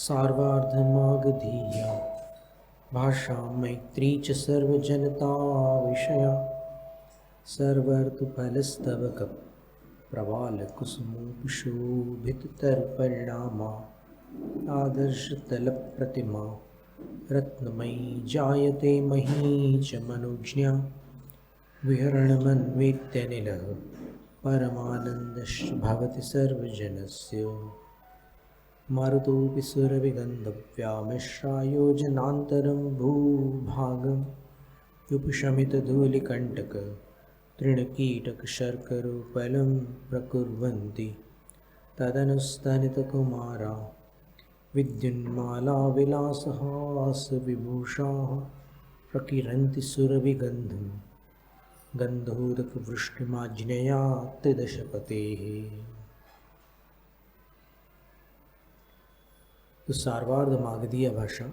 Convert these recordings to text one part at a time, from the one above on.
सार्वार्धमागधीया भाषा मैत्री च सर्वजनता विषया सर्वर्थफलस्तवक प्रवालकुसुमोपशोभिततरुपरिणामा आदर्शतलप्रतिमा रत्नमयी जायते मही च मनोज्ञा विहरणमन्वेत्यनिलः परमानन्दश्च भवति सर्वजनस्य मरुतोऽपि सुरविगन्धव्यामिश्रायोजनान्तरं भूभागं व्युपशमितधूलिकण्टक तृणकीटकशर्करोपलं प्रकुर्वन्ति तदनुस्तनितकुमारा विद्युन्मालाविलासहासविभूषाः प्रकिरन्ति सुरविगन्धं गन्धोदकवृष्टिमाज्ञया त्रिदशपतेः। तो सार्वार्ध मागधीय भाषा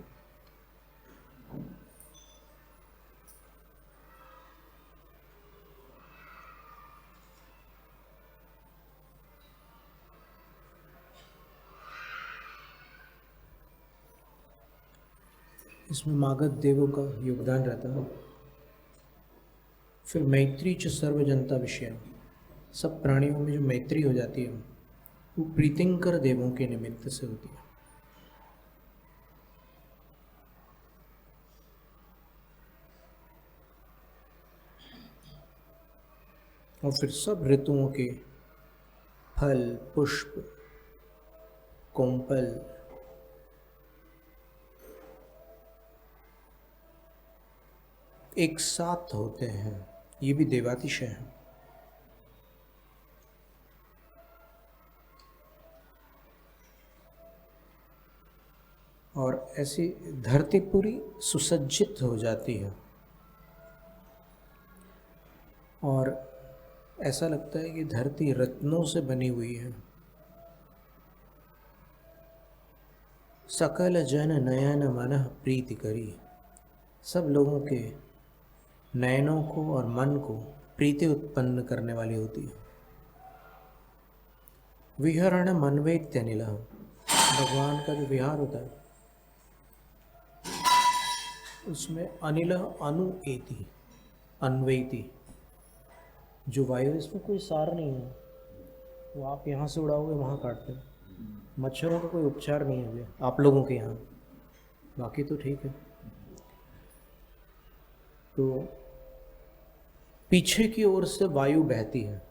इसमें मागध देवों का योगदान रहता है। फिर मैत्री च सर्व जनता विषय, सब प्राणियों में जो मैत्री हो जाती है वो प्रीतिंकर देवों के निमित्त से होती है। और फिर सब ऋतुओं के फल, पुष्प, कोमपल, एक साथ होते हैं, ये भी देवातिशय है। और ऐसी धरती पूरी सुसज्जित हो जाती है और ऐसा लगता है कि धरती रत्नों से बनी हुई है। सकल जन नयन मन प्रीति करी, सब लोगों के नयनों को और मन को प्रीति उत्पन्न करने वाली होती है। विहरण मनवेत्यनिल, भगवान का जो विहार होता है उसमें अनिल अनु एति अन्वेति, जो वायु, इसमें कोई सार नहीं है, वो आप यहाँ से उड़ाओगे वहाँ काटते हैं। मच्छरों का कोई उपचार नहीं है भैया आप लोगों के यहाँ, बाकी तो ठीक है। तो पीछे की ओर से वायु बहती है,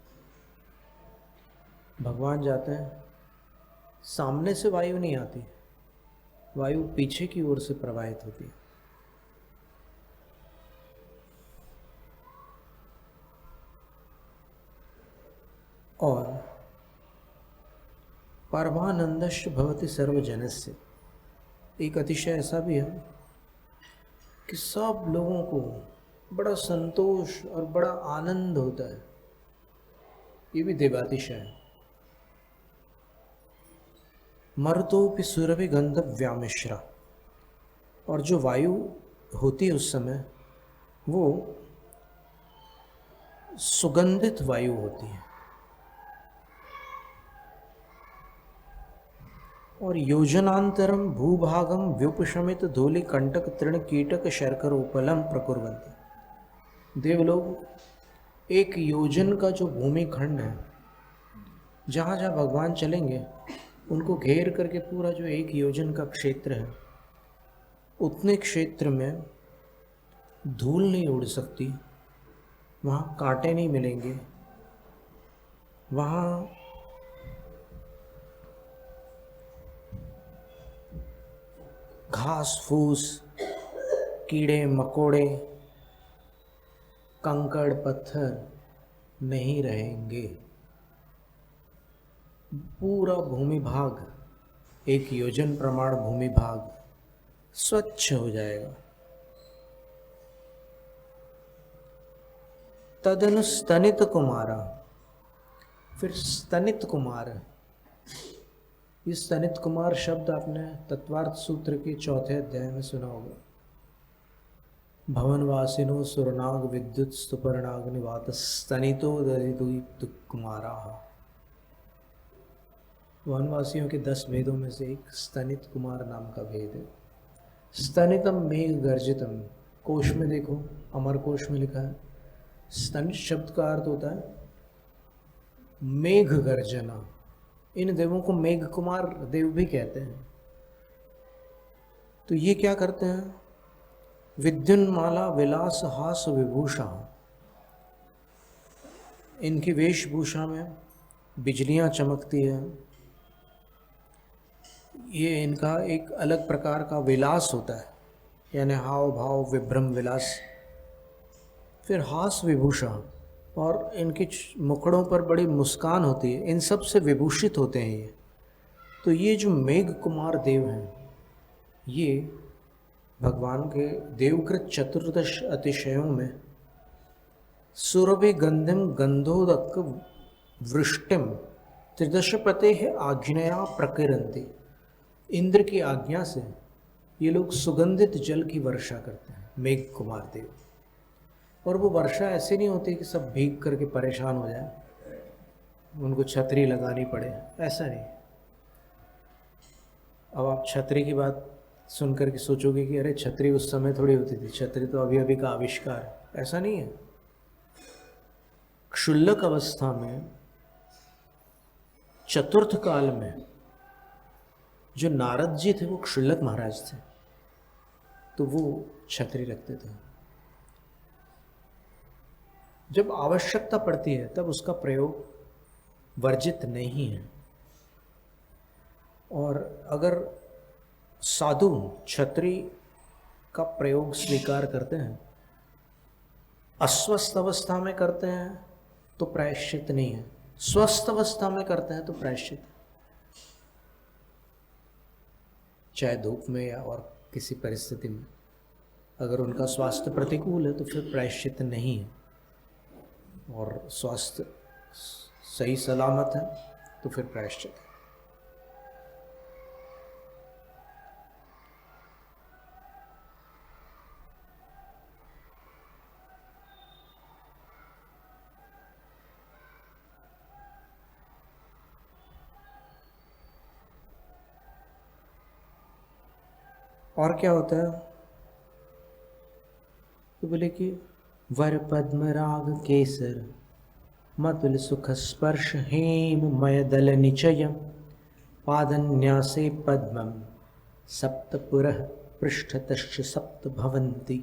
भगवान जाते हैं, सामने से वायु नहीं आती, वायु पीछे की ओर से प्रवाहित होती है। और परमानंदश्च भवति सर्वजनस्य, एक अतिशय ऐसा भी है कि सब लोगों को बड़ा संतोष और बड़ा आनंद होता है, ये भी देवातिशय है। मरुतोऽपि सुरभिगन्धव्यामिश्रा, और जो वायु होती है उस समय वो सुगंधित वायु होती है। और योजनांतरम भूभागम व्युपशमित धूलि कंटक तृण कीटक शर्करोपलम प्रकुर्वन्ति, देवलोग एक योजन का जो भूमि खंड है, जहाँ जहाँ भगवान चलेंगे उनको घेर करके पूरा जो एक योजन का क्षेत्र है, उतने क्षेत्र में धूल नहीं उड़ सकती, वहाँ कांटे नहीं मिलेंगे, वहाँ घास फूस, कीड़े मकोड़े, कंकड़ पत्थर नहीं रहेंगे। पूरा भूमि भाग, एक योजन प्रमाण भूमि भाग स्वच्छ हो जाएगा। तदनु स्तनित कुमारा, फिर स्तनित कुमार, ये स्तनित कुमार शब्द आपने तत्वार्थ सूत्र के 4थे अध्याय में सुना होगा। भवनवासिनो सुरनाग विद्युत स्तुपर्णाग्निवात स्तनितो दधितु कुमारा। वनवासियों के 10 भेदों में से एक स्तनित कुमार नाम का भेद है। स्तनितम मेघ गर्जितम, कोश में देखो, अमर कोश में लिखा है, स्तनित शब्द का अर्थ होता है मेघ गर्जना। इन देवों को मेघ कुमार देव भी कहते हैं। तो ये क्या करते हैं? विद्युन्माला विलास हास विभूषा, इनकी वेशभूषा में बिजलियां चमकती है। ये इनका एक अलग प्रकार का विलास होता है, यानी हाव भाव विभ्रम विलास। फिर हास विभूषा, और इनके मुखड़ों पर बड़ी मुस्कान होती है, इन सब से विभूषित होते हैं ये। तो ये जो मेघ कुमार देव हैं, ये भगवान के देवकृत चतुर्दश अतिशयों में सुरभि गंधिम गंधोदक वृष्टिम त्रिदशपते आज्ञया प्रकिरंती, इंद्र की आज्ञा से ये लोग सुगंधित जल की वर्षा करते हैं, मेघ कुमार देव। और वो वर्षा ऐसे नहीं होती कि सब भीग करके परेशान हो जाए, उनको छतरी लगानी पड़े, ऐसा नहीं। अब आप छतरी की बात सुन करके सोचोगे कि अरे छतरी उस समय थोड़ी होती थी, छतरी तो अभी अभी का आविष्कार है। ऐसा नहीं है। क्षुल्लक अवस्था में, चतुर्थ काल में, जो नारद जी थे वो क्षुल्लक महाराज थे, तो वो छतरी रखते थे। जब आवश्यकता पड़ती है तब उसका प्रयोग वर्जित नहीं है। और अगर साधु छतरी का प्रयोग स्वीकार करते हैं, अस्वस्थ अवस्था में करते हैं तो प्रायश्चित नहीं है, स्वस्थ अवस्था में करते हैं तो प्रायश्चित है। चाहे धूप में या और किसी परिस्थिति में, अगर उनका स्वास्थ्य प्रतिकूल है तो फिर प्रायश्चित नहीं है, और स्वास्थ्य सही सलामत है तो फिर प्रायश्चित है। और क्या होता है? तो बोले कि वर पद्म राग केसर मतुल सुख स्पर्श हेम मय दल निचयम पादन्यासे पद्मम सप्तपुरः पृष्ठतश्च सप्त भवन्ति।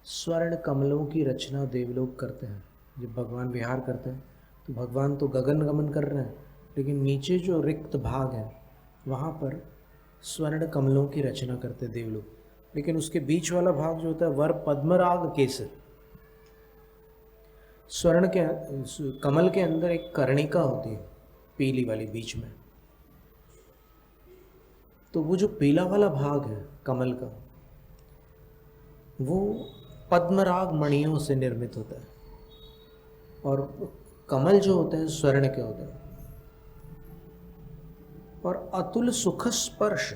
स्वर्ण कमलों की रचना देवलोक करते हैं। जब भगवान विहार करते हैं तो भगवान तो गगन गमन कर रहे हैं, लेकिन नीचे जो रिक्त भाग है वहाँ पर स्वर्ण कमलों की रचना करते देवलोक। लेकिन उसके बीच वाला भाग जो होता है वर पद्मराग केसर, स्वर्ण के कमल के अंदर एक कर्णिका होती है पीली वाली बीच में, तो वो जो पीला वाला भाग है कमल का, वो पद्मराग मणियों से निर्मित होता है, और कमल जो होते हैं स्वर्ण के होते हैं। और अतुल सुख स्पर्श,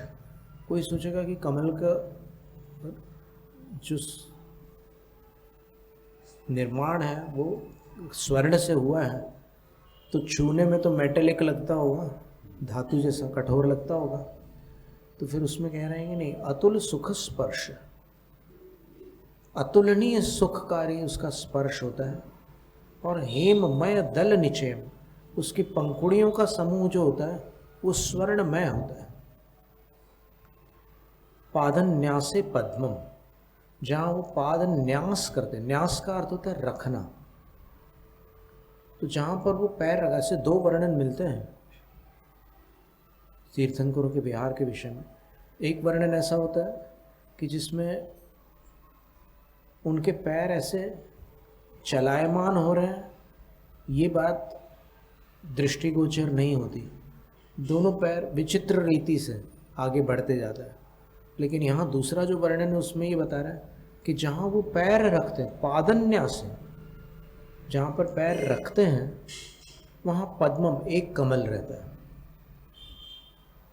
कोई सोचेगा कि कमल का जो निर्माण है वो स्वर्ण से हुआ है, तो छूने में तो मेटेलिक लगता होगा, धातु जैसा कठोर लगता होगा। तो फिर उसमें कह रहे हैं कि नहीं, अतुल सुख स्पर्श, अतुलनीय सुखकारी उसका स्पर्श होता है। और हेममय दल निचयम, उसकी पंखुड़ियों का समूह जो होता है वो स्वर्णमय होता है। पादन्यासे पद्मम, जहाँ वो पाद न्यास करते, न्यास का अर्थ होता है रखना, तो जहाँ पर वो पैर रखा, ऐसे दो वर्णन मिलते हैं तीर्थंकरों के विहार के विषय में। एक वर्णन ऐसा होता है कि जिसमें उनके पैर ऐसे चलायमान हो रहे हैं, ये बात दृष्टिगोचर नहीं होती, दोनों पैर विचित्र रीति से आगे बढ़ते जाता है। लेकिन यहाँ दूसरा जो वर्णन है उसमें ये बता रहा है कि जहाँ वो पैर रखते हैं, पादन्यास से जहाँ पर पैर रखते हैं वहाँ पद्मम, एक कमल रहता है।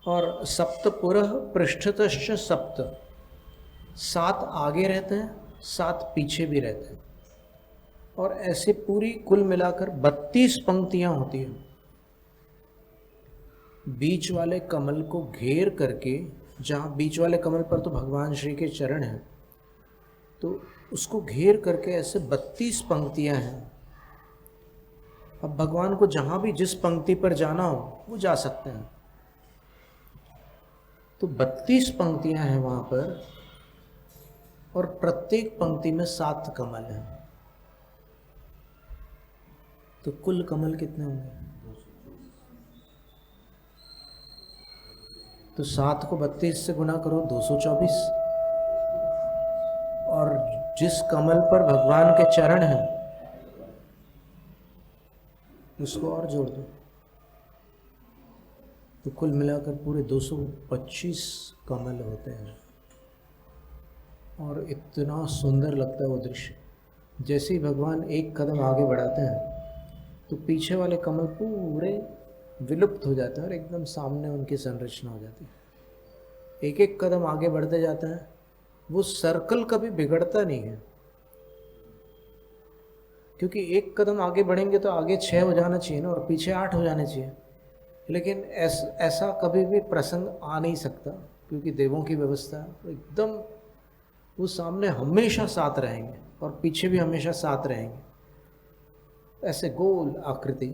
और सप्तपुरः पृष्ठतश्च सप्त, 7 आगे रहते हैं, 7 पीछे भी रहते हैं। और ऐसे पूरी कुल मिलाकर 32 पंक्तियां होती हैं। बीच वाले कमल को घेर करके, जहाँ बीच वाले कमल पर तो भगवान श्री के चरण हैं, तो उसको घेर करके ऐसे 32 पंक्तियां हैं। अब भगवान को जहाँ भी जिस पंक्ति पर जाना हो वो जा सकते हैं। तो 32 पंक्तियां हैं वहाँ पर, और प्रत्येक पंक्ति में 7 कमल हैं। तो कुल कमल कितने होंगे? तो 7 को 32 से गुना करो, 224। और जिस कमल पर भगवान के चरण हैं उसको और जोड़ दो, तो कुल मिलाकर पूरे 225 कमल होते हैं। और इतना सुंदर लगता है वो दृश्य। जैसे ही भगवान एक कदम आगे बढ़ाते हैं तो पीछे वाले कमल पूरे विलुप्त हो जाते हैं और एकदम सामने उनकी संरचना हो जाती है। एक एक कदम आगे बढ़ते जाता है, वो सर्कल कभी बिगड़ता नहीं है, क्योंकि एक कदम आगे बढ़ेंगे तो आगे 6 हो जाना चाहिए ना, और पीछे 8 हो जाने चाहिए। लेकिन ऐसा कभी भी प्रसंग आ नहीं सकता, क्योंकि देवों की व्यवस्था है। एकदम वो सामने हमेशा साथ रहेंगे और पीछे भी हमेशा साथ रहेंगे। ऐसे गोल आकृति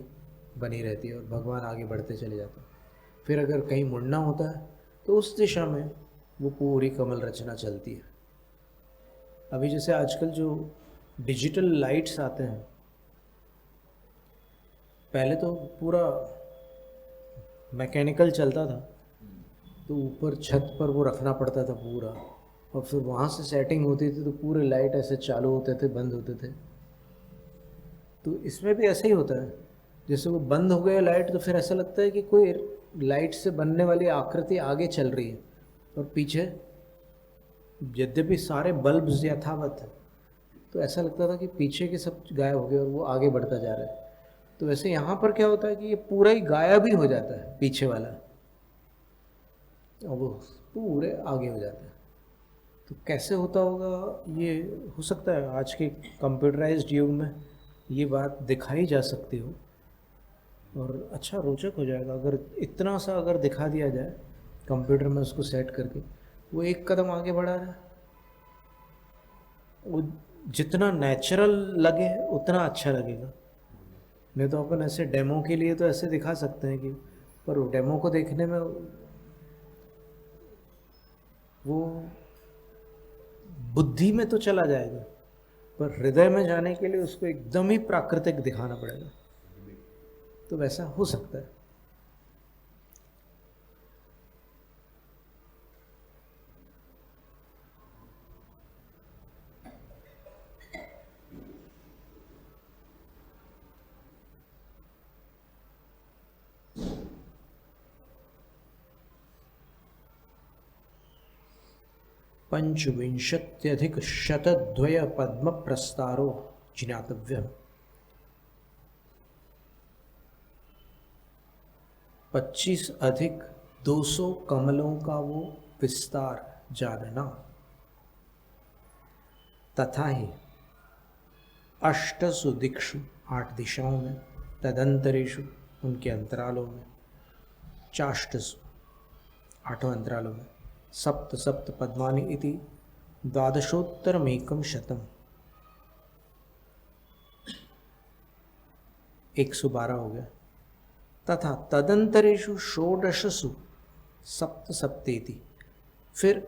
बनी रहती है और भगवान आगे बढ़ते चले जाते हैं। फिर अगर कहीं मुड़ना होता है तो उस दिशा में वो पूरी कमल रचना चलती है। अभी जैसे आजकल जो डिजिटल लाइट्स आते हैं, पहले तो पूरा मैकेनिकल चलता था, तो ऊपर छत पर वो रखना पड़ता था पूरा, और फिर वहाँ से सेटिंग होती थी तो पूरे लाइट ऐसे चालू होते थे, बंद होते थे। तो इसमें भी ऐसा ही होता है, जैसे वो बंद हो गया लाइट तो फिर ऐसा लगता है कि कोई लाइट से बनने वाली आकृति आगे चल रही है और पीछे यद्यपि सारे बल्ब्स यथावत है, तो ऐसा लगता था कि पीछे के सब गायब हो गए और वो आगे बढ़ता जा रहा है। तो वैसे यहाँ पर क्या होता है कि ये पूरा ही गायब ही हो जाता है पीछे वाला, और वो पूरे आगे हो जाता है। तो कैसे होता होगा ये, हो सकता है आज के कंप्यूटराइज्ड युग में ये बात दिखाई जा सकती हो और अच्छा रोचक हो जाएगा अगर इतना सा अगर दिखा दिया जाए कंप्यूटर में उसको सेट करके। वो एक कदम आगे बढ़ा रहा है, वो जितना नेचुरल लगे उतना अच्छा लगेगा। नहीं तो अपन ऐसे डेमो के लिए तो ऐसे दिखा सकते हैं कि, पर वो डेमो को देखने में वो बुद्धि में तो चला जाएगा, पर हृदय में जाने के लिए उसको एकदम ही प्राकृतिक दिखाना पड़ेगा। तो वैसा हो सकता है। पंचविंशत्यधिकशतद्वय पद्म प्रस्तारो ज्ञातव्य। 25 अधिक 200 कमलों का वो विस्तार जानना। तथा ही अष्टसु दिक्षु 8 दिशाओं में, तदंतरेषु उनके अंतरालों में, चाष्टसु 8 अंतरालों में, सप्त सप्त पद्मानि इति 12,000 शतम 112 हो गया। तथा तदंतरेषु षोडशसु सप्त सप्तेति, फिर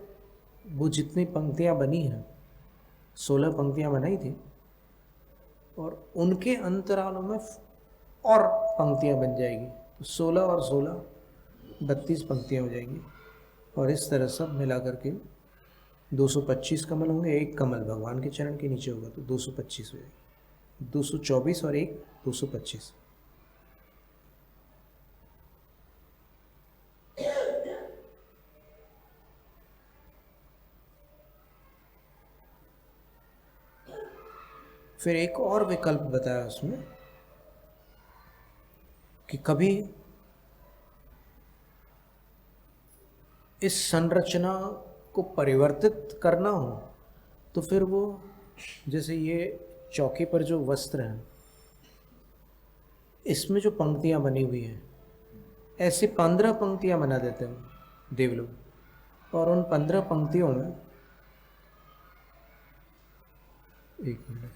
वो जितनी पंक्तियां बनी हैं 16 पंक्तियां बनाई थी, और उनके अंतरालों में और पंक्तियां बन जाएगी, तो 16 और 16 32 पंक्तियां हो जाएंगी। और इस तरह सब मिला करके 225 कमल होंगे। एक कमल भगवान के चरण के नीचे होगा तो 225 हो जाएगी। 224 और 1 225। फिर एक और विकल्प बताया उसमें कि कभी इस संरचना को परिवर्तित करना हो तो फिर वो, जैसे ये चौकी पर जो वस्त्र हैं, इसमें जो पंक्तियां बनी हुई हैं, ऐसी 15 पंक्तियां बना देते हैं देवलोग। और उन 15 पंक्तियों में, एक मिनट,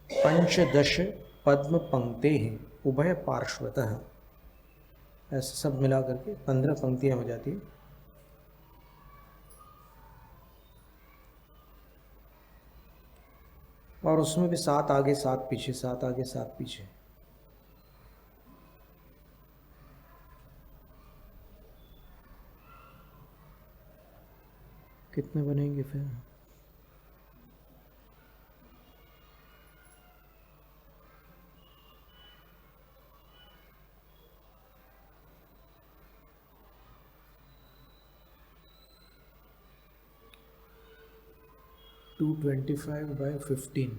15 पद्म पंक्ति हैं उभय पार्श्वतः, ऐसे सब मिला करके 15 पंक्तियां हो जाती है। और उसमें भी 7 आगे 7 पीछे, 7 आगे 7 पीछे। कितने बनेंगे फिर? टू 25/15।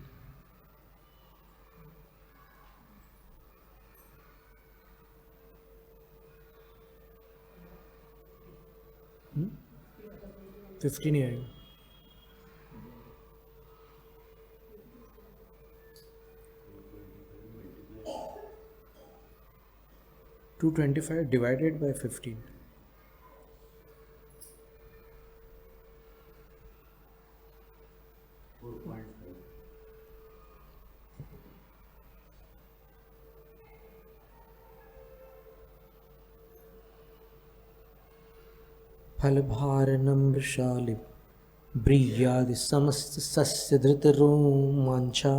हम्म, 15 ही आएगा। Two 25 divided by 15। फलभार नम्रशालि ब्रीयादि समस्त सस्य धृत रोमांचा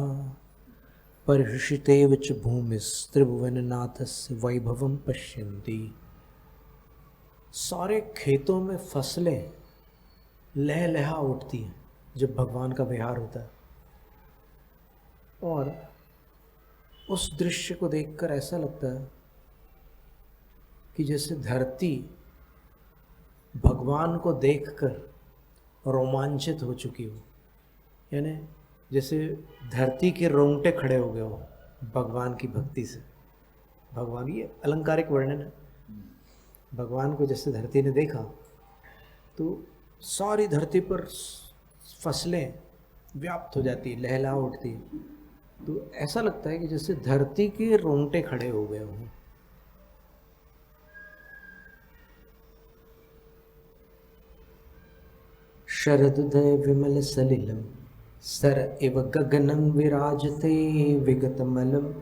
परिहृषितेव च भूमिस्त्रिभुवननाथस्य वैभवं पश्यन्ति। सारे खेतों में फसलें लहलहा उठती हैं जब भगवान का विहार होता है, और उस दृश्य को देखकर ऐसा लगता है कि जैसे धरती भगवान को देखकर रोमांचित हो चुकी हो, यानी जैसे धरती के रोंगटे खड़े हो गए हो भगवान की भक्ति से। भगवान, ये अलंकारिक वर्णन है, भगवान को जैसे धरती ने देखा तो सारी धरती पर फसलें व्याप्त हो जाती, लहला उठती, तो ऐसा लगता है कि जैसे धरती के रोंगटे खड़े हो गए हों। शरदुदय विमल सलिलम सर इव गगनं विराजते विगतमलम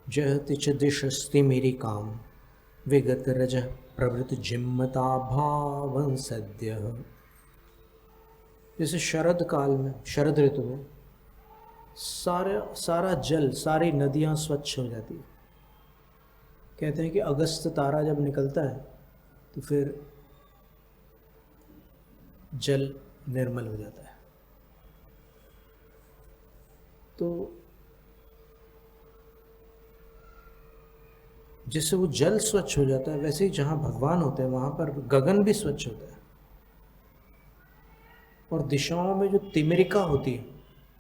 जहति च दिशस्ति मेरी काम विगत रजः प्रवृत जिम्मता भावं सद्य। जैसे शरद काल में, शरद ऋतु में सारा जल, सारी नदियाँ स्वच्छ हो जाती है। कहते हैं कि अगस्त तारा जब निकलता है तो फिर जल निर्मल हो जाता है। तो जैसे वो जल स्वच्छ हो जाता है, वैसे ही जहाँ भगवान होते हैं वहाँ पर गगन भी स्वच्छ होता है। और दिशाओं में जो तिमरिका होती है,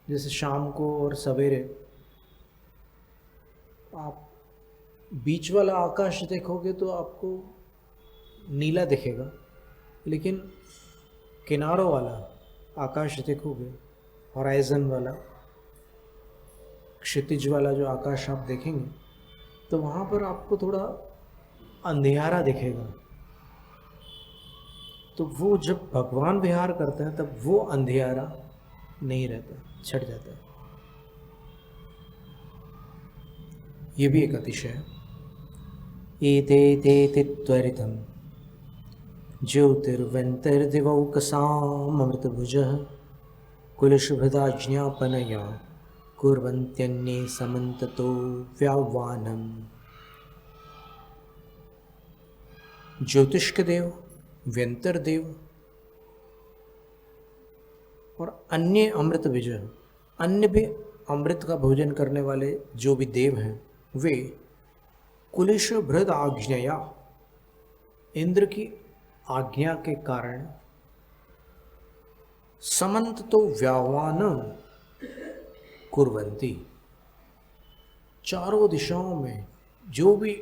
जैसे शाम को और सवेरे आप बीच वाला आकाश देखोगे तो आपको नीला दिखेगा, लेकिन किनारों वाला आकाश देखोगे, होराइजन वाला, क्षितिज वाला जो आकाश आप देखेंगे तो वहाँ पर आपको थोड़ा अंधियारा दिखेगा। तो वो जब भगवान विहार करते हैं तब वो अंधियारा नहीं रहता, छट जाता है। ये भी एक अतिशय है। एते त्वरितम् ज्योतिर्वन्तर्दिवौकसाममृतभुजः कुलशुभदाज्ञापनया कुर्वन्त्यन्ये समन्ततो व्याह्वानम्। ज्योतिष के देव, व्यंतर देव और अन्य अमृत विजय, अन्य भी अमृत का भोजन करने वाले जो भी देव हैं, वे कुलिश भृद आज्ञया, इंद्र की आज्ञा के कारण समन्त तो व्याह्वान कुर्वन्ति, चारों दिशाओं में जो भी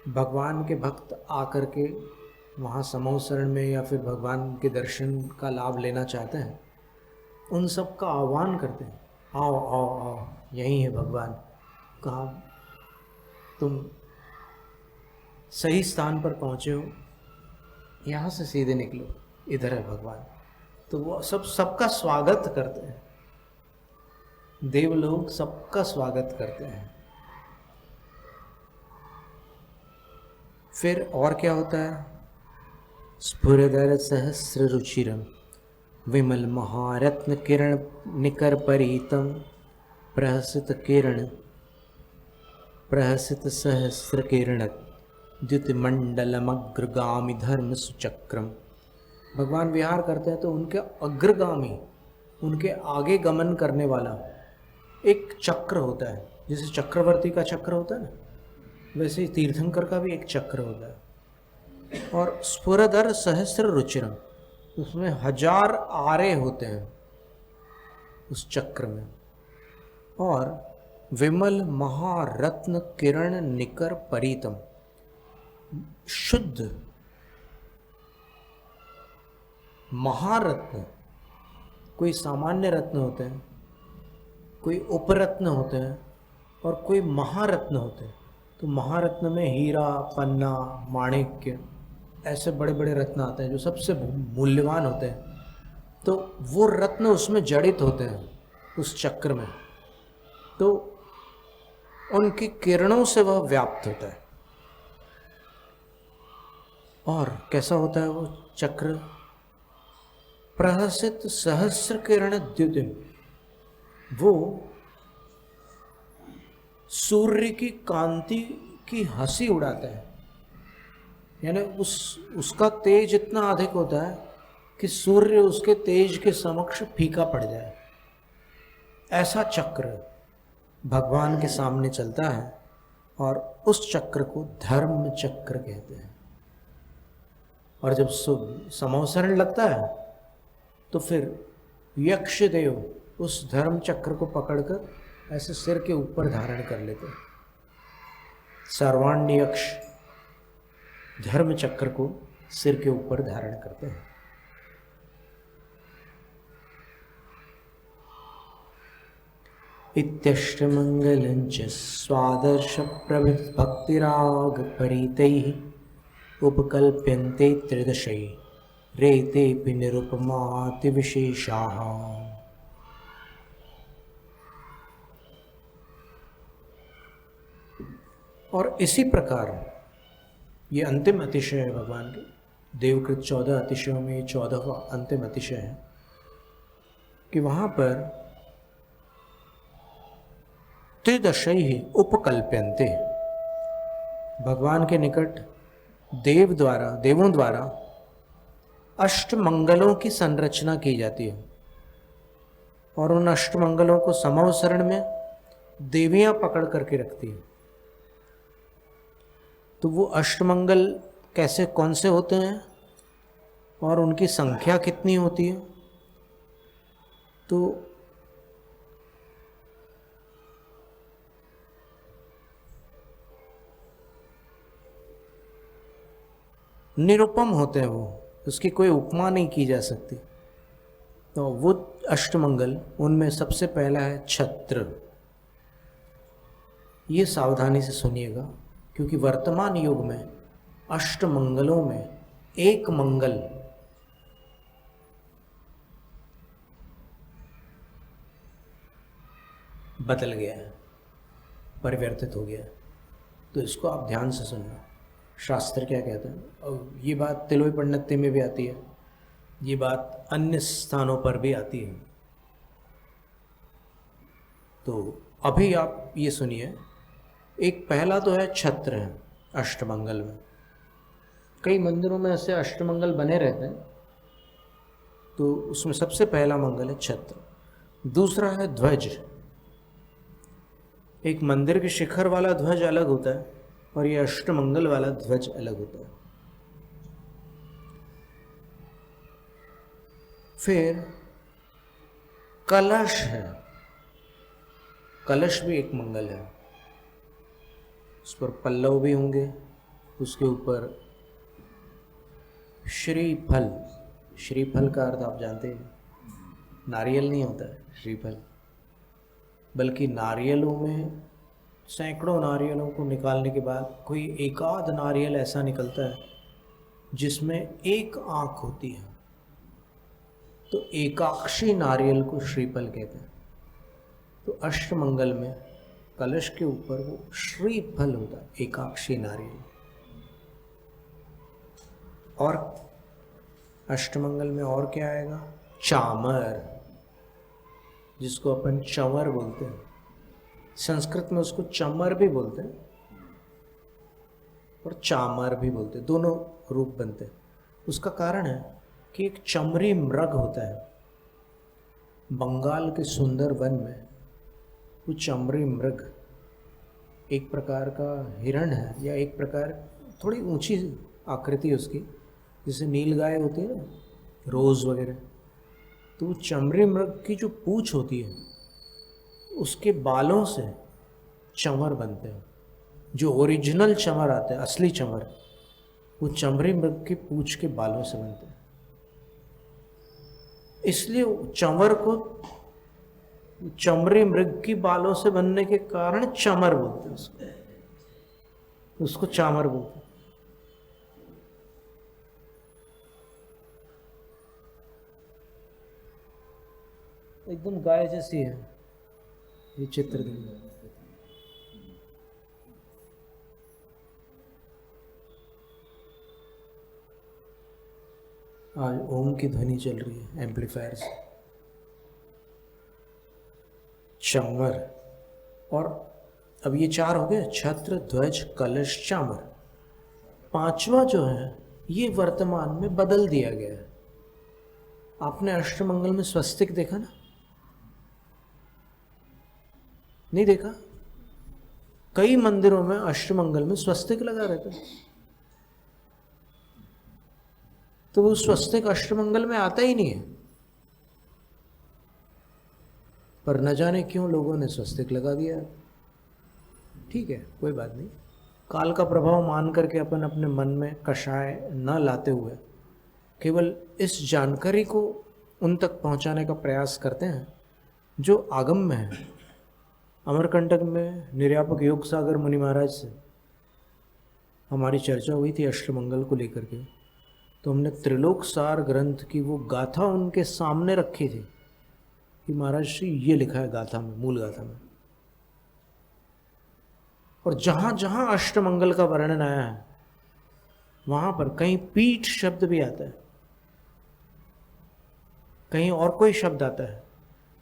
भगवान के भक्त आकर के वहाँ समूह शरण में या फिर भगवान के दर्शन का लाभ लेना चाहते हैं, उन सब का आह्वान करते हैं, आओ आओ आओ, यही है भगवान, कहाँ तुम सही स्थान पर पहुँचे हो, यहाँ से सीधे निकलो, इधर है भगवान। तो वो सबका स्वागत करते हैं, देवलोग सबका स्वागत करते हैं। फिर और क्या होता है? स्फुरदर सहस्र रुचिरम विमल महारत्न किरण निकर परीतम प्रहसित किरण प्रहसित सहस्र किरण द्युतिमंडलमग्रगामी धर्म सुचक्रम। भगवान विहार करते हैं तो उनके अग्रगामी, उनके आगे गमन करने वाला एक चक्र होता है। जैसे चक्रवर्ती का चक्र होता है ना, वैसे ही तीर्थंकर का भी एक चक्र होता है। और स्फुरदर सहस्र रुचिरम, उसमें 1000 आरे होते हैं उस चक्र में। और विमल महारत्न किरण निकर परीतम, शुद्ध महारत्न, कोई सामान्य रत्न होते हैं, कोई उपरत्न होते हैं और कोई महारत्न होते हैं। तो महारत्न में हीरा, पन्ना, माणिक्य, ऐसे बड़े बड़े रत्न आते हैं जो सबसे मूल्यवान होते हैं। तो वो रत्न उसमें जड़ित होते हैं उस चक्र में, तो उनकी किरणों से वह व्याप्त होता है। और कैसा होता है वो चक्र? प्रहसित सहस्र किरण द्युतिम, वो सूर्य की कांति की हंसी उड़ाता है। यानी उसका तेज इतना अधिक होता है कि सूर्य उसके तेज के समक्ष फीका पड़ जाए। ऐसा चक्र भगवान के सामने चलता है और उस चक्र को धर्म चक्र कहते हैं। और जब समवसरण लगता है तो फिर यक्ष देव उस धर्म चक्र को पकड़कर ऐसे सिर के ऊपर धारण कर लेते हैं। सर्वाण्य यक्ष धर्म चक्र को सिर के ऊपर धारण करते हैं। इत्यष्टमंगलंच स्वादर्श प्रभृत भक्तिराग परितैः उपकल्प्यन्ते त्रिदशै रेतेऽपि निरुपमाति विशेषाः। और इसी प्रकार ये अंतिम अतिशय है भगवान के देवकृत 14 अतिशयों में 14वां अंतिम अतिशय है कि वहाँ पर त्रिदशैः उपकल्प्यन्ते, भगवान के निकट देवों द्वारा अष्टमंगलों की संरचना की जाती है। और उन अष्टमंगलों को समवसरण में देवियां पकड़ करके रखती हैं। तो वो अष्टमंगल कैसे, कौन से होते हैं और उनकी संख्या कितनी होती है? तो निरुपम होते हैं वो, उसकी कोई उपमा नहीं की जा सकती। तो वो अष्टमंगल, उनमें सबसे पहला है छत्र। ये सावधानी से सुनिएगा क्योंकि वर्तमान युग में अष्टमंगलों में एक मंगल बदल गया है, परिवर्तित हो गया है। तो इसको आप ध्यान से सुनना, शास्त्र क्या कहते हैं। और ये बात तिलोई पंडित्य में भी आती है, ये बात अन्य स्थानों पर भी आती है। तो अभी आप ये सुनिए, एक पहला तो है छत्र है अष्टमंगल में। कई मंदिरों में ऐसे अष्टमंगल बने रहते हैं, तो उसमें सबसे पहला मंगल है छत्र। दूसरा है ध्वज। एक मंदिर के शिखर वाला ध्वज अलग होता है और ये अष्टमंगल वाला ध्वज अलग होता है। फिर कलश है, कलश भी एक मंगल है। उस पर पल्लव भी होंगे, उसके ऊपर श्रीफल, श्रीफल का अर्थ आप जानते हैं, नारियल नहीं होता है श्रीफल, बल्कि नारियलों में सैकड़ों नारियलों को निकालने के बाद कोई एकाध नारियल ऐसा निकलता है जिसमें एक आँख होती है, तो एकाक्षी नारियल को श्रीफल कहते हैं। तो अष्टमंगल में कलश के ऊपर वो श्रीफल होता है, एकाक्षी नारियल। और अष्टमंगल में और क्या आएगा? चामर, जिसको अपन चंवर बोलते हैं, संस्कृत में उसको चमर भी बोलते हैं और चामर भी बोलते हैं, दोनों रूप बनते हैं। उसका कारण है कि एक चमरी मृग होता है बंगाल के सुंदर वन में। वो चमरी मृग एक प्रकार का हिरण है, या एक प्रकार थोड़ी ऊंची आकृति उसकी, जैसे नीलगाय होती है ना, रोज़ वगैरह। तो वो चमरी मृग की जो पूंछ होती है उसके बालों से चंवर बनते हैं। जो ओरिजिनल चंवर आते हैं, असली चंवर, वो चमरी मृग की पूंछ के बालों से बनते हैं। इसलिए चंवर को चमरी मृग की बालों से बनने के कारण चमर बोलते हैं उसको चामर बोलते हैं। एकदम गाय जैसी है ये चित्र देखिए। आज ओम की ध्वनि चल रही है एम्पलीफायर से। चंवर, और अब ये चार हो गए, छत्र, ध्वज, कलश, चामर। पांचवा जो है ये वर्तमान में बदल दिया गया है। आपने अष्टमंगल में स्वस्तिक देखा ना? नहीं देखा? कई मंदिरों में अष्टमंगल में स्वस्तिक लगा रहता है, तो वो स्वस्तिक अष्टमंगल में आता ही नहीं है। पर न जाने क्यों लोगों ने स्वस्तिक लगा दिया। ठीक है, कोई बात नहीं। काल का प्रभाव मान करके अपन अपने मन में कषाय न लाते हुए केवल इस जानकारी को उन तक पहुंचाने का प्रयास करते हैं जो आगम में है। अमरकंटक में निर्यापक योग सागर मुनि महाराज से हमारी चर्चा हुई थी अष्टमंगल को लेकर के, तो हमने त्रिलोक सार ग्रंथ की वो गाथा उनके सामने रखी थी कि महाराज श्री ये लिखा है गाथा में, मूल गाथा में। और जहाँ जहाँ अष्टमंगल का वर्णन आया है वहाँ पर कहीं पीठ शब्द भी आता है, कहीं और कोई शब्द आता है।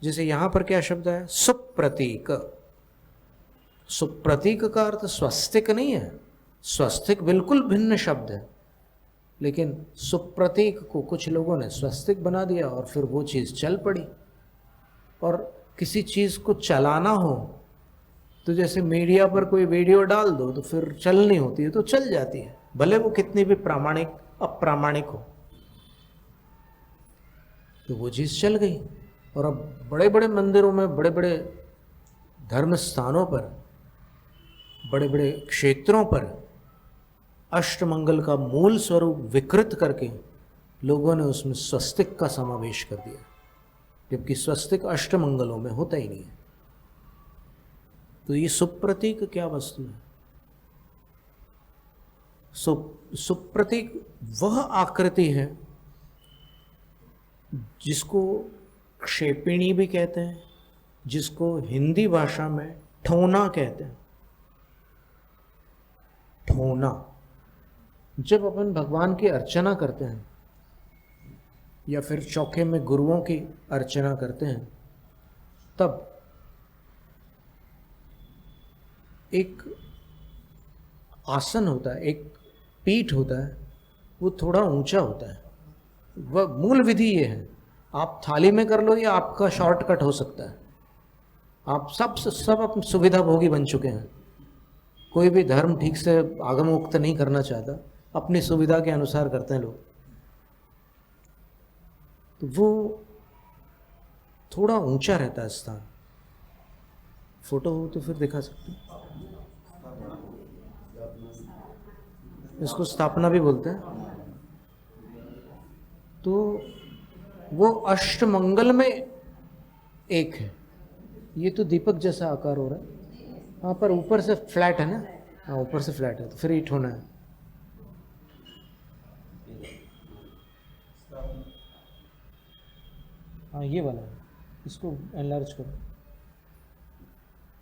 जैसे यहाँ पर क्या शब्द है? सुप्रतीक। सुप्रतीक का अर्थ स्वस्तिक नहीं है, स्वस्तिक बिल्कुल भिन्न शब्द है, लेकिन सुप्रतीक को कुछ लोगों ने स्वस्तिक बना दिया और फिर वो चीज़ चल पड़ी। और किसी चीज़ को चलाना हो तो जैसे मीडिया पर कोई वीडियो डाल दो तो फिर चलनी होती है तो चल जाती है, भले वो कितनी भी प्रामाणिक अप्रामाणिक हो, तो वो चीज़ चल गई। और अब बड़े बड़े मंदिरों में, बड़े बड़े धर्म स्थानों पर, बड़े बड़े क्षेत्रों पर अष्टमंगल का मूल स्वरूप विकृत करके लोगों ने उसमें स्वस्तिक का समावेश कर दिया, जबकि स्वस्तिक अष्टमंगलों में होता ही नहीं है। तो ये सुप्रतीक क्या वस्तु है? सुप्रतीक वह आकृति है जिसको क्षेपिणी भी कहते हैं, जिसको हिंदी भाषा में ठोना कहते हैं। ठोना, जब अपन भगवान की अर्चना करते हैं या फिर चौके में गुरुओं की अर्चना करते हैं, तब एक आसन होता है, एक पीठ होता है, वो थोड़ा ऊंचा होता है। वह मूल विधि ये है, आप थाली में कर लो या आपका शॉर्टकट हो सकता है। आप सब अपनी सुविधा भोगी बन चुके हैं। कोई भी धर्म ठीक से आगमोक्त नहीं करना चाहता, अपनी सुविधा के अनुसार करते हैं लोग। तो वो थोड़ा ऊंचा रहता है स्थान। फोटो हो तो फिर दिखा सकते हैं। इसको स्थापना भी बोलते हैं। तो वो अष्टमंगल में एक है। ये तो दीपक जैसा आकार हो रहा है, हाँ, पर ऊपर से फ्लैट है ना, हाँ ऊपर से फ्लैट है, तो फिर ईट होना है। हाँ ये वाला है, इसको एनलार्ज करो,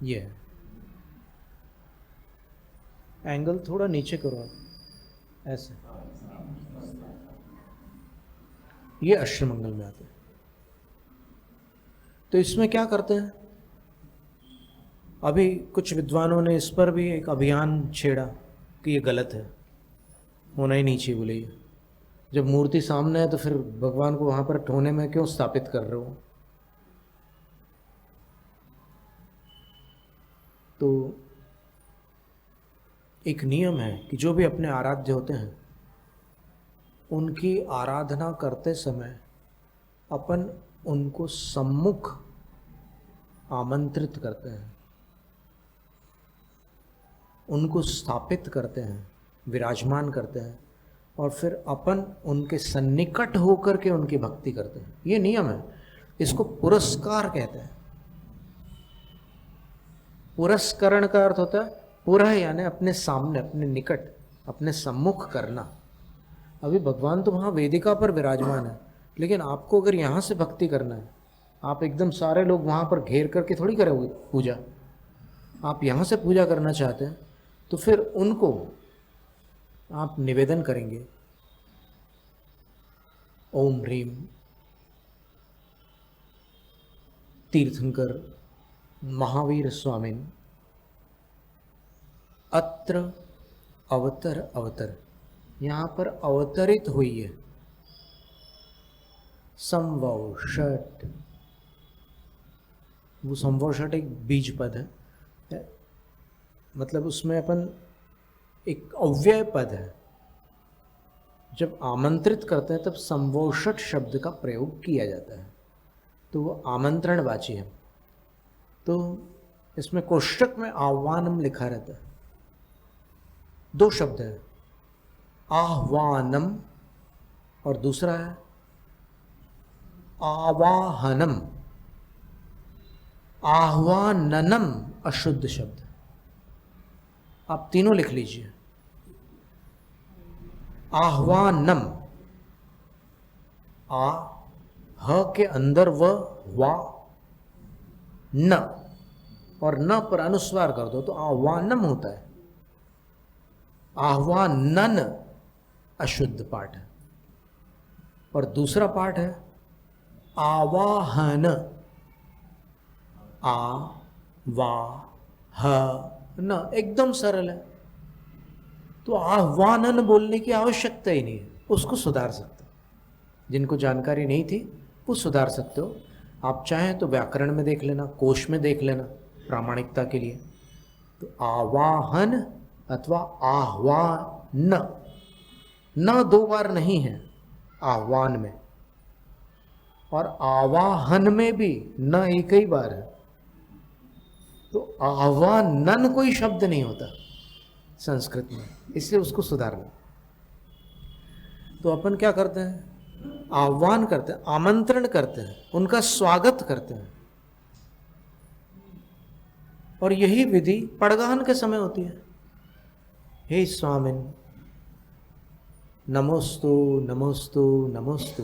ये है। एंगल थोड़ा नीचे करो आप, ऐसे। ये अष्टमंगल में आते हैं। तो इसमें क्या करते हैं, अभी कुछ विद्वानों ने इस पर भी एक अभियान छेड़ा कि ये गलत है, होना ही नहीं चाहिए। बोले ये जब मूर्ति सामने है तो फिर भगवान को वहां पर ठोने में क्यों स्थापित कर रहे हो। तो एक नियम है कि जो भी अपने आराध्य होते हैं उनकी आराधना करते समय अपन उनको सम्मुख आमंत्रित करते हैं, उनको स्थापित करते हैं, विराजमान करते हैं, और फिर अपन उनके सन्निकट होकर के उनकी भक्ति करते हैं। ये नियम है, इसको पुरस्कार कहते हैं। पुरस्करण का अर्थ होता है पुरः, यानी अपने सामने, अपने निकट, अपने सम्मुख करना। अभी भगवान तो वहाँ वेदिका पर विराजमान है, लेकिन आपको अगर यहाँ से भक्ति करना है, आप एकदम सारे लोग वहाँ पर घेर करके थोड़ी करोगे पूजा। आप यहाँ से पूजा करना चाहते हैं तो फिर उनको आप निवेदन करेंगे, ओम ह्रीम तीर्थंकर महावीर स्वामिन अत्र अवतर अवतर, यहाँ पर अवतरित हुई है। संवौषट, वो संवौषट एक बीज पद है, मतलब उसमें अपन एक अव्यय पद है। जब आमंत्रित करते हैं तब संवौषट शब्द का प्रयोग किया जाता है, तो वो आमंत्रणवाची है। तो इसमें कोष्टक में आह्वानम लिखा रहता है। दो शब्द है, आह्वानम और दूसरा है आवाहनम। आह्वाननम अशुद्ध शब्द, आप तीनों लिख लीजिए। आह्वानम, आ ह के अंदर व वा न, और न पर अनुस्वार कर दो तो आह्वानम होता है। आह्वानन अशुद्ध पाठ है। और दूसरा पाठ है आवाहन, आ वा ह न, एकदम सरल है। तो आह्वानन बोलने की आवश्यकता ही नहीं है, उसको सुधार सकते हो। जिनको जानकारी नहीं थी वो सुधार सकते हो। आप चाहें तो व्याकरण में देख लेना, कोश में देख लेना प्रामाणिकता के लिए। तो आवाहन अथवा आह्वान, न दो बार नहीं है आह्वान में, और आवाहन में भी न एक ही बार है। तो आह्वानन कोई शब्द नहीं होता संस्कृत में, इसलिए उसको सुधारना। तो अपन क्या करते हैं, आह्वान करते हैं, आमंत्रण करते हैं, उनका स्वागत करते हैं। और यही विधि पड़गाहन के समय होती है। हे स्वामिन नमोस्तु नमोस्तु नमोस्तु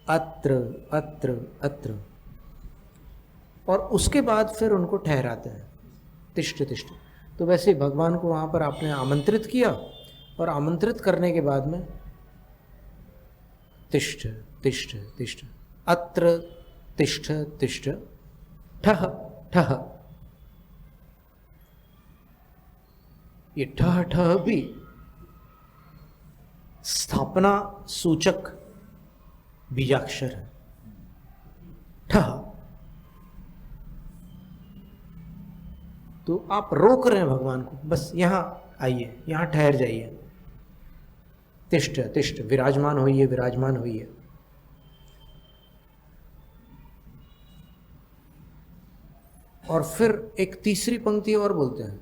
अत्र अत्र अत्र। और उसके बाद फिर उनको ठहराते हैं, तिष्ठ तिष्ठ। तो वैसे भगवान को वहाँ पर आपने आमंत्रित किया, और आमंत्रित करने के बाद में तिष्ठ तिष्ठ तिष्ठ, अत्र तिष्ठ तिष्ठ, ठह ठह। ये ठह ठह भी स्थापना सूचक बीजाक्षर है। ठह, तो आप रोक रहे हैं भगवान को, बस यहाँ आइए, यहाँ ठहर जाइए। तिष्ठ तिष्ठ, विराजमान होइए, विराजमान होइए। और फिर एक तीसरी पंक्ति और बोलते हैं,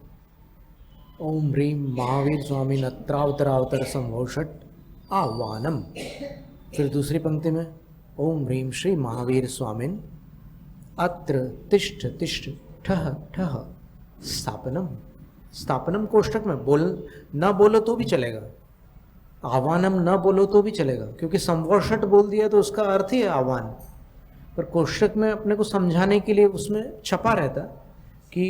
ओम ह्रीम महावीर स्वामी नत्रावतरावतर संभोषट आह्वानम। फिर दूसरी पंक्ति में ओम ह्रीम श्री महावीर स्वामिन अत्र तिष्ठ तिष्ठ ठह ठह स्थापनम। स्थापनम कोष्ठक में न बोलो तो भी चलेगा, आह्वानम न बोलो तो भी चलेगा, क्योंकि संवर्षट बोल दिया तो उसका अर्थ ही है आह्वान। पर कोष्ठक में अपने को समझाने के लिए उसमें छपा रहता कि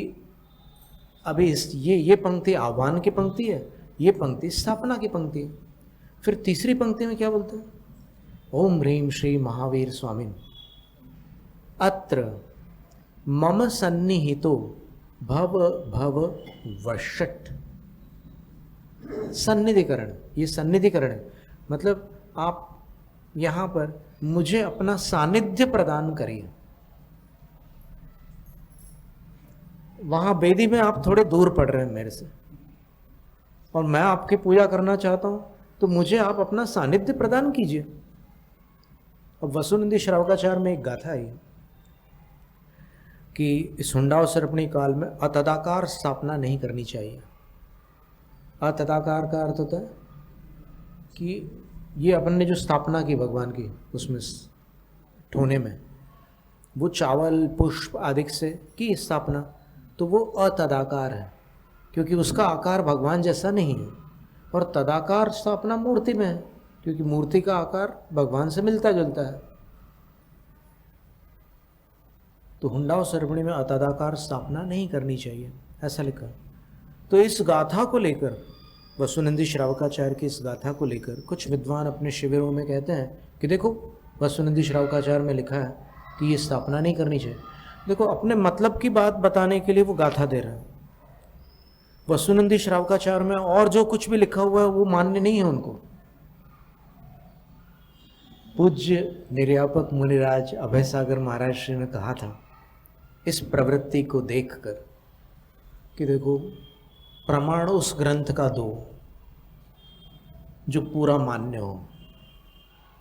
अभी ये पंक्ति आह्वान की पंक्ति है, ये पंक्ति स्थापना की पंक्ति है। फिर तीसरी पंक्ति में क्या बोलते हैं? ओम ह्रीम श्री महावीर स्वामिन अत्र मम सन्निहितो भव भव वषट। सन्निधिकरण, ये सन्निधिकरण है, मतलब आप यहाँ पर मुझे अपना सानिध्य प्रदान करिए। वहाँ वेदी में आप थोड़े दूर पड़ रहे हैं मेरे से और मैं आपकी पूजा करना चाहता हूँ, तो मुझे आप अपना सानिध्य प्रदान कीजिए। अब वसुनंदी श्रावकाचार्य में एक गाथा है कि इस हुंडावसर्पणी काल में अतदाकार स्थापना नहीं करनी चाहिए। अतदाकार का अर्थ होता है कि ये अपन ने जो स्थापना की भगवान की उसमें ठोने में, वो चावल पुष्प आदि से की स्थापना, तो वो अतदाकार है, क्योंकि उसका आकार भगवान जैसा नहीं है। और तदाकार स्थापना मूर्ति में है, क्योंकि मूर्ति का आकार भगवान से मिलता जुलता है। तो हुंडावसर्पणी में अतदाकार स्थापना नहीं करनी चाहिए, ऐसा लिखा। तो इस गाथा को लेकर, वसुनंदी श्रावकाचार्य की इस गाथा को लेकर कुछ विद्वान अपने शिविरों में कहते हैं कि देखो वसुनंदी श्रावकाचार्य में लिखा है कि ये स्थापना नहीं करनी चाहिए। देखो, अपने मतलब की बात बताने के लिए वो गाथा दे रहे हैं। वसुनंदी श्रावकाचार्य में और जो कुछ भी लिखा हुआ है वो मान्य नहीं है उनको। पूज्य निर्यापक मुनिराज अभय सागर महाराज श्री ने कहा था इस प्रवृत्ति को देखकर कि देखो, प्रमाण उस ग्रंथ का दो जो पूरा मान्य हो।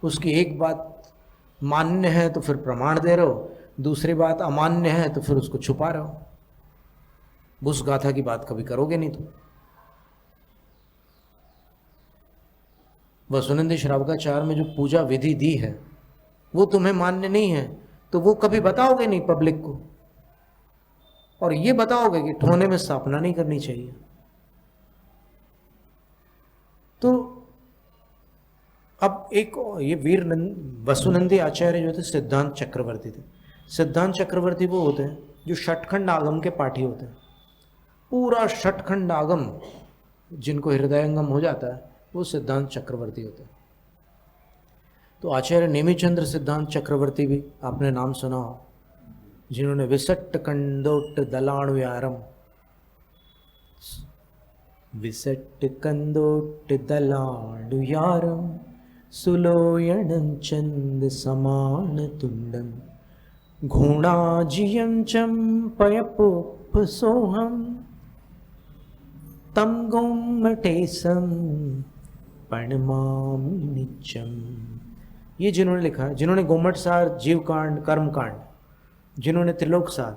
उसकी एक बात मान्य है तो फिर प्रमाण दे रहे हो, दूसरी बात अमान्य है तो फिर उसको छुपा रहे हो। उस गाथा की बात कभी करोगे नहीं। तो वसुनंदी श्रावकाचार्य में जो पूजा विधि दी है वो तुम्हें मान्य नहीं है, तो वो कभी बताओगे नहीं पब्लिक को, और ये बताओगे कि ठोने में स्थापना नहीं करनी चाहिए। तो अब एक ये वसुनंदी आचार्य जो थे सिद्धांत चक्रवर्ती थे। सिद्धांत चक्रवर्ती वो होते हैं जो षटखंड आगम के पाठी होते हैं। पूरा षटखंड आगम जिनको हृदयंगम हो जाता है वो सिद्धांत चक्रवर्ती होते हैं। तो आचार्य नेमिचंद्र सिद्धांत चक्रवर्ती भी आपने नाम सुना हो, जिन्होंने विसट्ट कंदोट दलाणुयारम, विसट्ट कंदोट दलाणुयारम सुलोयणं चंद समान तुंडम घूणाजियं चंपयपुप सोहम तम गोमटेसम प्रणमामि नित्यम। ये जिन्होंने लिखा, जिन्होंने गोमट सार, जीव कांड, कर्म कांड, जिन्होंने त्रिलोक सार,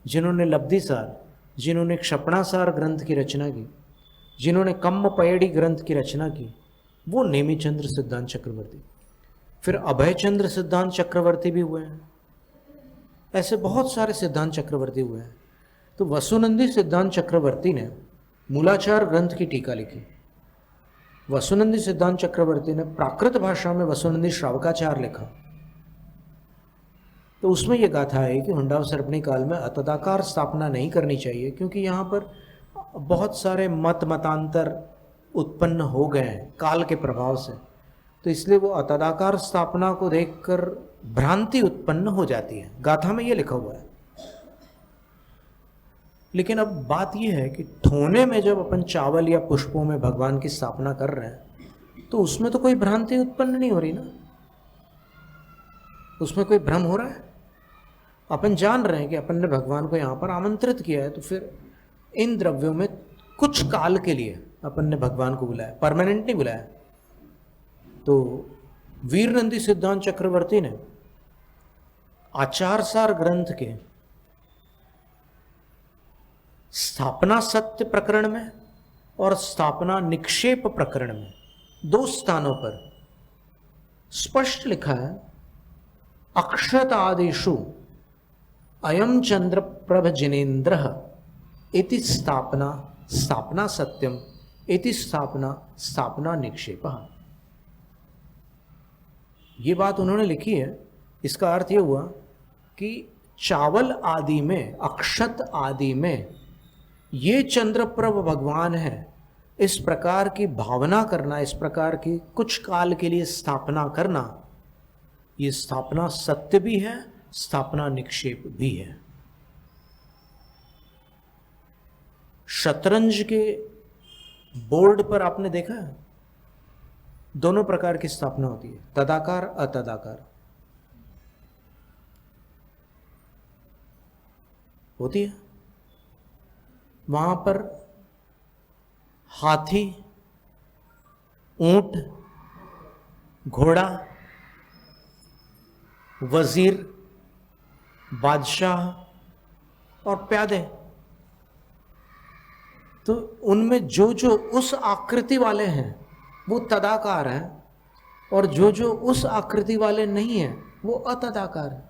जिन्होंने लब्धि सार, जिन्होंने क्षपणासार ग्रंथ की रचना की, जिन्होंने कम्म पयड़ी ग्रंथ की रचना की, वो नेमिचंद्र सिद्धांत चक्रवर्ती। फिर अभयचंद्र सिद्धांत चक्रवर्ती भी हुए हैं। ऐसे बहुत सारे सिद्धांत चक्रवर्ती हुए हैं। तो वसुनंदी सिद्धांत चक्रवर्ती ने मूलाचार ग्रंथ की टीका लिखी। वसुनंदी सिद्धांत चक्रवर्ती ने प्राकृत भाषा में वसुनंदी श्रावकाचार लिखा। तो उसमें यह गाथा है कि हुंडावसर्पणी काल में अतदाकार स्थापना नहीं करनी चाहिए, क्योंकि यहाँ पर बहुत सारे मतांतर उत्पन्न हो गए हैं काल के प्रभाव से। तो इसलिए वो अतदाकार स्थापना को देखकर भ्रांति उत्पन्न हो जाती है। गाथा में ये लिखा हुआ है। लेकिन अब बात यह है कि ठोने में जब अपन चावल या पुष्पों में भगवान की स्थापना कर रहे हैं तो उसमें तो कोई भ्रांति उत्पन्न नहीं हो रही ना, उसमें कोई भ्रम हो रहा है। अपन जान रहे हैं कि अपन ने भगवान को यहाँ पर आमंत्रित किया है, तो फिर इन द्रव्यों में कुछ काल के लिए अपन ने भगवान को बुलाया, परमानेंट नहीं बुलाया। तो वीरनंदी सिद्धांत चक्रवर्ती ने आचारसार ग्रंथ के स्थापना सत्य प्रकरण में और स्थापना निक्षेप प्रकरण में दो स्थानों पर स्पष्ट लिखा है, अक्षत आदिषु अयम चंद्र प्रभ जिनेन्द्र इति स्थापना स्थापना सत्यम इति स्थापना स्थापना निक्षेप। ये बात उन्होंने लिखी है। इसका अर्थ ये हुआ कि चावल आदि में, अक्षत आदि में ये चंद्रप्रभ भगवान है, इस प्रकार की भावना करना, इस प्रकार की कुछ काल के लिए स्थापना करना, ये स्थापना सत्य भी है, स्थापना निक्षेप भी है। शतरंज के बोर्ड पर आपने देखा है, दोनों प्रकार की स्थापना होती है, तदाकार अतदाकार होती है। वहां पर हाथी, ऊंट, घोड़ा, वजीर, बादशाह और प्यादे, तो उनमें जो जो उस आकृति वाले हैं वो तदाकार हैं, और जो जो उस आकृति वाले नहीं हैं वो अतदाकार है।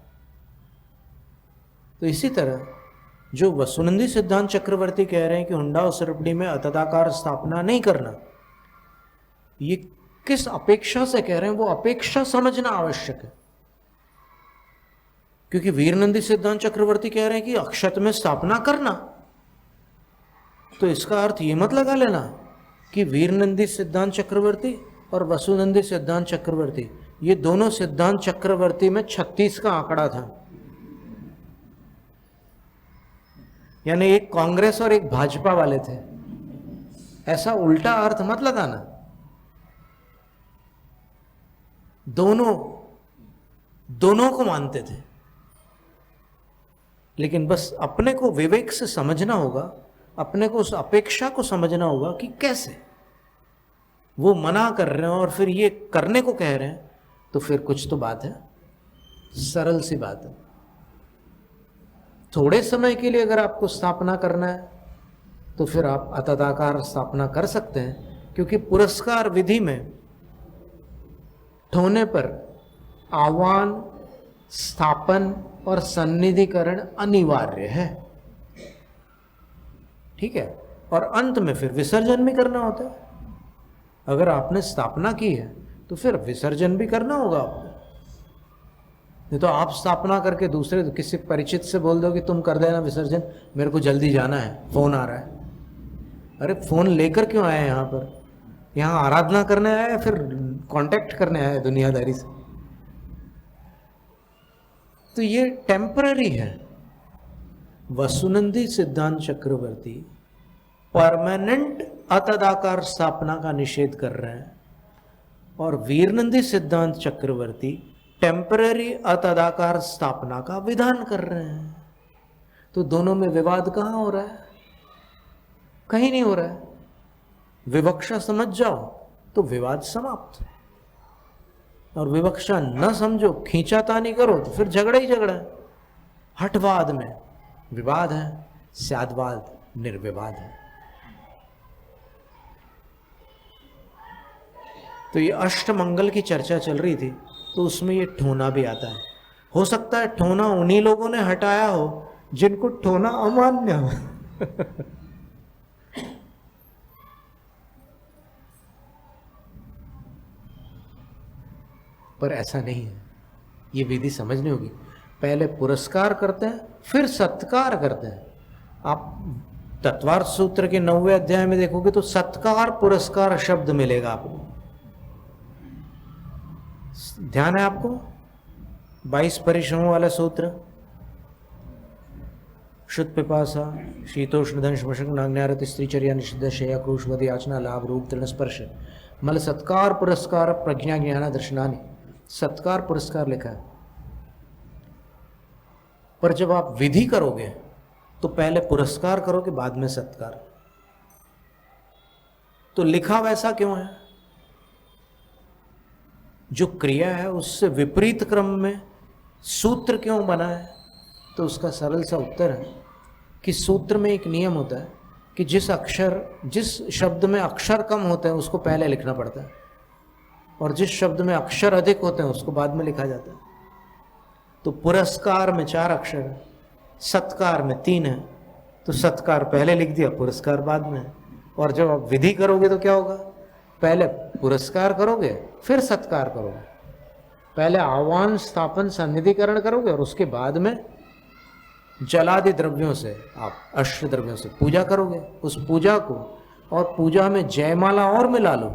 तो इसी तरह जो वसुनंदी सिद्धांत चक्रवर्ती कह रहे हैं कि हुंडा और सरपड़ी में अतदाकार स्थापना नहीं करना, ये किस अपेक्षा से कह रहे हैं, वो अपेक्षा समझना आवश्यक है। क्योंकि वीरनंदी सिद्धांत चक्रवर्ती कह रहे हैं कि अक्षत में स्थापना करना, तो इसका अर्थ ये मत लगा लेना कि वीरनंदी सिद्धांत चक्रवर्ती और वसुनंदी सिद्धांत चक्रवर्ती, ये दोनों सिद्धांत चक्रवर्ती में 36 का आंकड़ा था। यानी एक कांग्रेस और एक भाजपा वाले थे, ऐसा उल्टा अर्थ मत लगाना। दोनों को मानते थे, लेकिन बस अपने को विवेक से समझना होगा, अपने को उस अपेक्षा को समझना होगा कि कैसे वो मना कर रहे हैं और फिर ये करने को कह रहे हैं, तो फिर कुछ तो बात है। सरल सी बात है। थोड़े समय के लिए अगर आपको स्थापना करना है तो फिर आप अतदाकार स्थापना कर सकते हैं, क्योंकि पुरस्कार विधि में ठोने पर आह्वान, स्थापन और सन्निधिकरण अनिवार्य है। ठीक है, और अंत में फिर विसर्जन भी करना होता है। अगर आपने स्थापना की है तो फिर विसर्जन भी करना होगा आपको। नहीं तो आप स्थापना करके दूसरे किसी परिचित से बोल दो कि तुम कर देना विसर्जन, मेरे को जल्दी जाना है, फोन आ रहा है। अरे फोन लेकर क्यों आए यहाँ पर? यहाँ आराधना करने आए फिर कांटेक्ट करने आए दुनियादारी से? तो ये टेम्पररी है। वसुनंदी सिद्धांत चक्रवर्ती परमानेंट अतदाकार स्थापना का निषेध कर रहे हैं, और वीरनंदी सिद्धांत चक्रवर्ती टेम्पररी अतदाकार स्थापना का विधान कर रहे हैं। तो दोनों में विवाद कहाँ हो रहा है? कहीं नहीं हो रहा है। विवक्षा समझ जाओ तो विवाद समाप्त, और विवक्षा न समझो, खींचातानी करो तो फिर झगड़ा ही झगड़ा है। हठवाद में विवाद है, स्यादवाद निर्विवाद है। तो ये अष्टमंगल की चर्चा चल रही थी, तो उसमें ये ठोना भी आता है। हो सकता है ठोना उन्हीं लोगों ने हटाया हो जिनको ठोना अमान्य हो। पर ऐसा नहीं है, ये विधि समझनी होगी। पहले पुरस्कार करते हैं फिर सत्कार करते हैं। आप तत्वार्थ सूत्र के 9वें अध्याय में देखोगे तो सत्कार पुरस्कार शब्द मिलेगा आपको। ध्यान है आपको? 22 परिश्रमों वाला सूत्र, शुद्ध पिपासा शीतोष्ण दंश मशक नाग्नारत स्त्रीचर्या निषिद्ध शया क्रूशवद याचना लाभ रूप तृण स्पर्श मल सत्कार पुरस्कार प्रज्ञा ज्ञान दर्शनानि। सत्कार पुरस्कार लिखा है। पर जब आप विधि करोगे तो पहले पुरस्कार करोगे बाद में सत्कार। तो लिखा वैसा क्यों है? जो क्रिया है उससे विपरीत क्रम में सूत्र क्यों बना है? तो उसका सरल सा उत्तर है कि सूत्र में एक नियम होता है कि जिस शब्द में अक्षर कम होते हैं उसको पहले लिखना पड़ता है। और जिस शब्द में अक्षर अधिक होते हैं उसको बाद में लिखा जाता है। तो पुरस्कार में 4 अक्षर है, सत्कार में 3 है, तो सत्कार पहले लिख दिया, पुरस्कार बाद में है। और जब आप विधि करोगे तो क्या होगा, पहले पुरस्कार करोगे फिर सत्कार करोगे, पहले आह्वान स्थापन सन्निधिकरण करोगे और उसके बाद में जलादि द्रव्यों से, आप अष्ट द्रव्यों से पूजा करोगे उस पूजा को। और पूजा में जयमाला और मिला लो।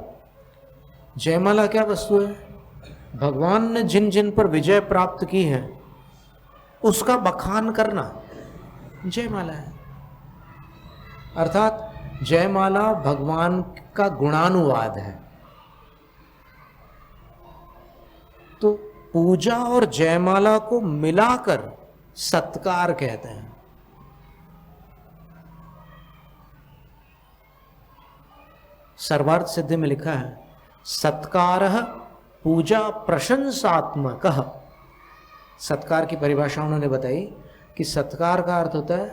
जयमाला क्या वस्तु है, भगवान ने जिन जिन पर विजय प्राप्त की है उसका बखान करना जयमाला है। अर्थात जयमाला भगवान का गुणानुवाद है। तो पूजा और जयमाला को मिलाकर सत्कार कहते हैं। सर्वार्थ सिद्धि में लिखा है, सत्कारः पूजा प्रशंसात्मकः। सत्कार की परिभाषा उन्होंने बताई कि सत्कार का अर्थ होता है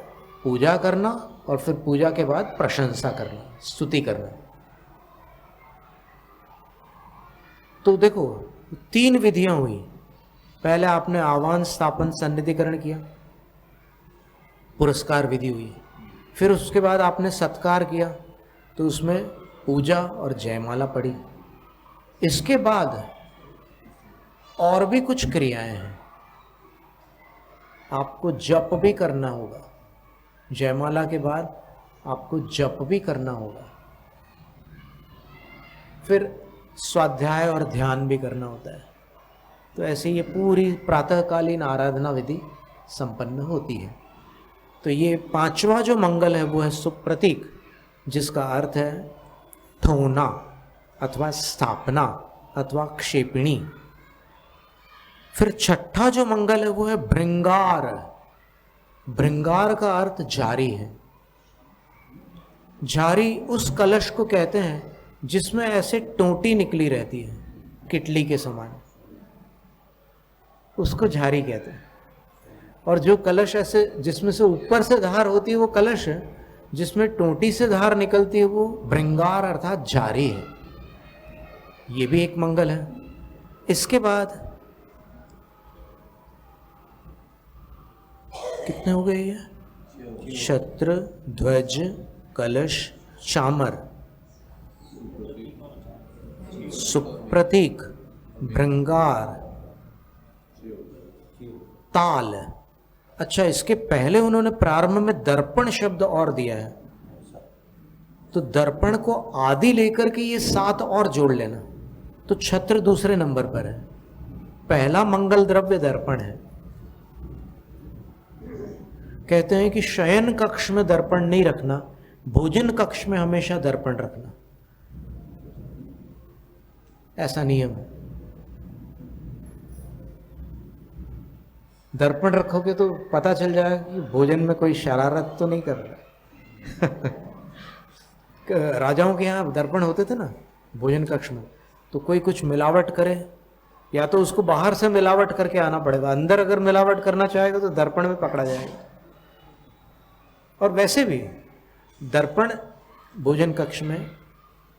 पूजा करना और फिर पूजा के बाद प्रशंसा करना, स्तुति करना। तो देखो 3 विधियां हुई। पहले आपने आह्वान स्थापन सन्निधिकरण किया, पुरस्कार विधि हुई, फिर उसके बाद आपने सत्कार किया तो उसमें पूजा और जयमाला पड़ी। इसके बाद और भी कुछ क्रियाएं हैं, आपको जप भी करना होगा। जयमाला के बाद आपको जप भी करना होगा, फिर स्वाध्याय और ध्यान भी करना होता है। तो ऐसे ये पूरी प्रातःकालीन आराधना विधि संपन्न होती है। तो ये 5वां जो मंगल है वो है सुप्रतीक, जिसका अर्थ है ठोना अथवा स्थापना अथवा क्षेपिणी। फिर 6ठा जो मंगल है वो है भृंगार। भृंगार का अर्थ झारी है। झारी उस कलश को कहते हैं जिसमें ऐसे टोटी निकली रहती है किटली के समान, उसको झारी कहते हैं। और जो कलश ऐसे जिसमें से ऊपर से धार होती है वो कलश है, जिसमें टोटी से धार निकलती है वो भृंगार अर्थात झारी है। ये भी एक मंगल है। इसके बाद कितने हो गए ये? छत्र, ध्वज, कलश, चामर, सुप्रतीक, भृंगार, ताल। अच्छा, इसके पहले उन्होंने प्रारंभ में दर्पण शब्द और दिया है, तो दर्पण को आदि लेकर के ये 7 और जोड़ लेना, तो छत्र दूसरे नंबर पर है। पहला मंगल द्रव्य दर्पण है। कहते हैं कि शयन कक्ष में दर्पण नहीं रखना, भोजन कक्ष में हमेशा दर्पण रखना, ऐसा नियम है। दर्पण रखोगे तो पता चल जाएगा कि भोजन में कोई शरारत तो नहीं कर रहा। राजाओं के यहाँ दर्पण होते थे ना भोजन कक्ष में, तो कोई कुछ मिलावट करे या तो उसको बाहर से मिलावट करके आना पड़ेगा, अंदर अगर मिलावट करना चाहेगा तो दर्पण में पकड़ा जाएगा। और वैसे भी दर्पण भोजन कक्ष में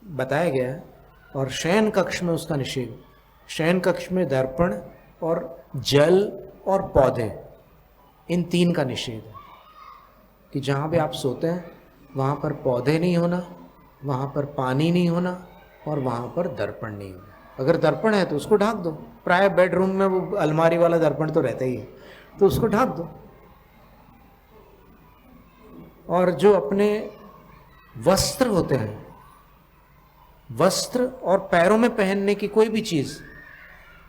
बताया गया है और शयन कक्ष में उसका निषेध। शयन कक्ष में दर्पण और जल और पौधे, इन 3 का निषेध है कि जहाँ भी आप सोते हैं वहाँ पर पौधे नहीं होना, वहाँ पर पानी नहीं होना और वहाँ पर दर्पण नहीं होना। अगर दर्पण है तो उसको ढाक दो, प्राय बेडरूम में वो अलमारी वाला दर्पण तो रहता ही है, तो उसको ढाक दो। और जो अपने वस्त्र होते हैं, वस्त्र और पैरों में पहनने की कोई भी चीज,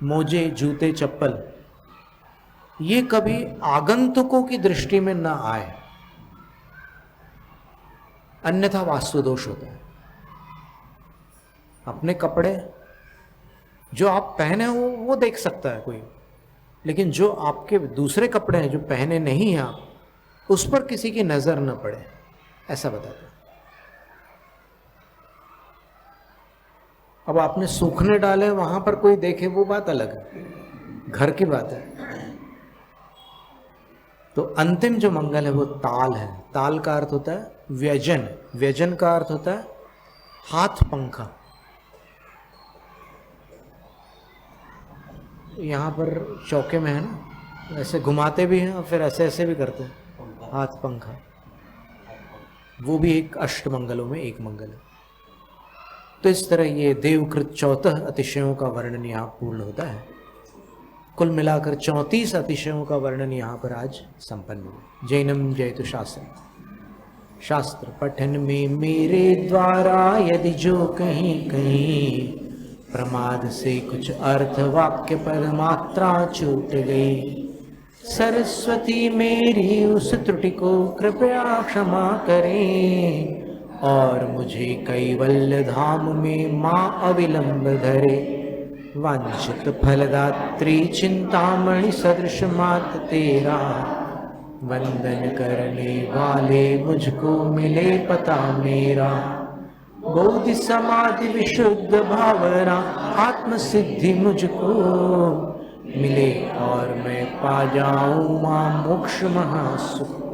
मोजे, जूते, चप्पल, ये कभी आगंतुकों की दृष्टि में ना आए, अन्यथा वास्तु दोष होता है। अपने कपड़े जो आप पहने हो वो देख सकता है कोई, लेकिन जो आपके दूसरे कपड़े हैं जो पहने नहीं हैं आप, उस पर किसी की नजर न पड़े, ऐसा बताते हैं। अब आपने सूखने डाले वहां पर कोई देखे वो बात अलग है, घर की बात है। तो अंतिम जो मंगल है वो ताल है। ताल का अर्थ होता है व्यजन, व्यजन का अर्थ होता है हाथ पंखा। यहाँ पर चौके में है ना, ऐसे घुमाते भी हैं और फिर ऐसे ऐसे भी करते हैं, हाथ पंखा, वो भी एक अष्टमंगलों में एक मंगल है। तो इस तरह ये देवकृत 14 अतिशयों का वर्णन यहाँ पूर्ण होता है। कुल मिलाकर 34 अतिशयों का वर्णन यहाँ पर आज संपन्न हुआ। जैनम जयतु शास्त्र। शास्त्र पठन में मेरे द्वारा यदि जो कहीं कहीं प्रमाद से कुछ अर्थ वाक्य पर मात्रा छूट गई, सरस्वती मेरी उस त्रुटि को कृपया क्षमा करें और मुझे कैवल्य धाम में माँ अविलंब धरे। वांछित फलदात्री चिंतामणि सदृश मात तेरा, वंदन करने वाले मुझको मिले पता मेरा। बोधि समाधि विशुद्ध भावना आत्म सिद्धि मुझको मिले और मैं पा जाऊं मां मोक्ष महासुख।